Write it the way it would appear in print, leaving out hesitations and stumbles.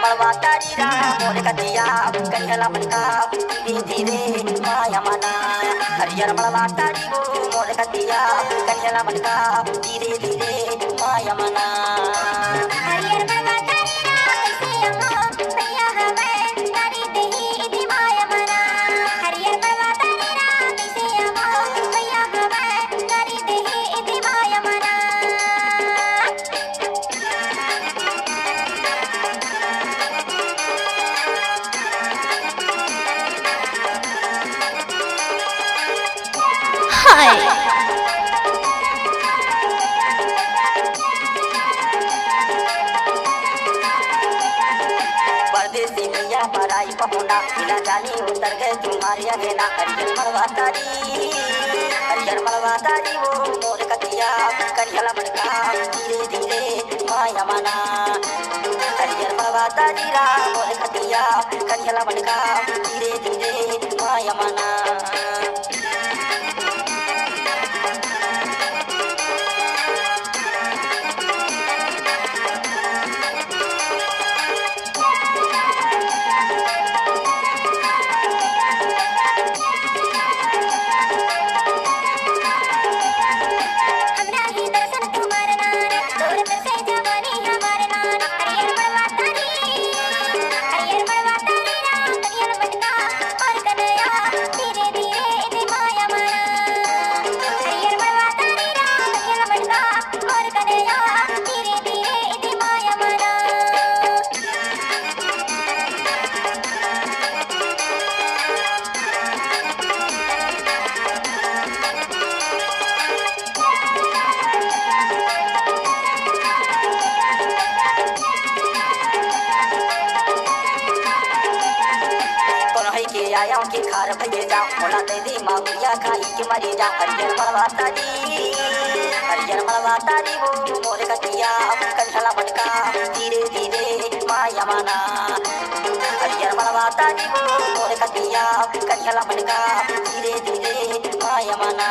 मड़वा तारी राम मोर कटिया कन्हला मनका धीरे धीरे माया मना हरियर मड़वा तारी वो मोर कटिया कन्हला मनका धीरे धीरे माया मना हरियर मड़वा तारी राम कैसे अम्मा भैया हमें तारी देही इति माया मना हरियर मड़वा तारी राम कैसे अम्मा भैया हमें तारी देही इति माया मना परदेसी मिया पराई पहुना बिना जानी उतर गए तुम्हारी अगेना हरियर मड़वा तारी वो मोर कटिया कन्हला मनका धीरे धीरे माया मना हरियर मड़वा तारी राम मोर कटिया कन्हला मनका धीरे धीरे माया मना आया के खार भइए जा मोला दे दे माउया खाई के मरी जा हरियर मड़वा तारी वो मोर कटिया कन्हला मनका धीरे धीरे माया मना हरियर मड़वा तारी वो मोर कटिया कन्हला मनका धीरे धीरे माया मना